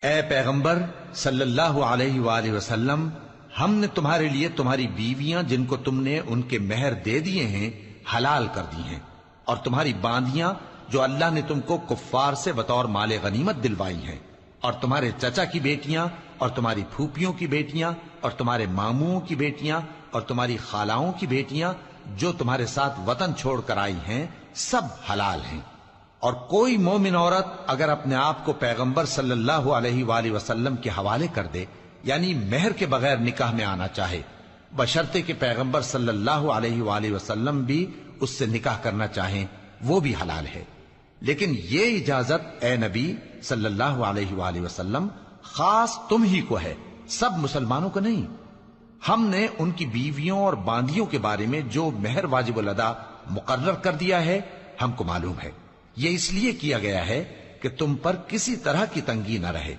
اے پیغمبر صلی اللہ علیہ وآلہ وسلم، ہم نے تمہارے لیے تمہاری بیویاں جن کو تم نے ان کے مہر دے دیے ہیں حلال کر دی ہیں، اور تمہاری باندیاں جو اللہ نے تم کو کفار سے بطور مال غنیمت دلوائی ہیں، اور تمہارے چچا کی بیٹیاں اور تمہاری پھوپھیوں کی بیٹیاں اور تمہارے ماموں کی بیٹیاں اور تمہاری خالاؤں کی بیٹیاں جو تمہارے ساتھ وطن چھوڑ کر آئی ہیں، سب حلال ہیں۔ اور کوئی مومن عورت اگر اپنے آپ کو پیغمبر صلی اللہ علیہ وآلہ وسلم کے حوالے کر دے، یعنی مہر کے بغیر نکاح میں آنا چاہے، بشرطے کہ پیغمبر صلی اللہ علیہ وآلہ وسلم بھی اس سے نکاح کرنا چاہیں، وہ بھی حلال ہے۔ لیکن یہ اجازت اے نبی صلی اللہ علیہ وآلہ وسلم خاص تم ہی کو ہے، سب مسلمانوں کو نہیں۔ ہم نے ان کی بیویوں اور باندیوں کے بارے میں جو مہر واجب الادا مقرر کر دیا ہے ہم کو معلوم ہے، یہ اس لیے کیا گیا ہے کہ تم پر کسی طرح کی تنگی نہ رہے۔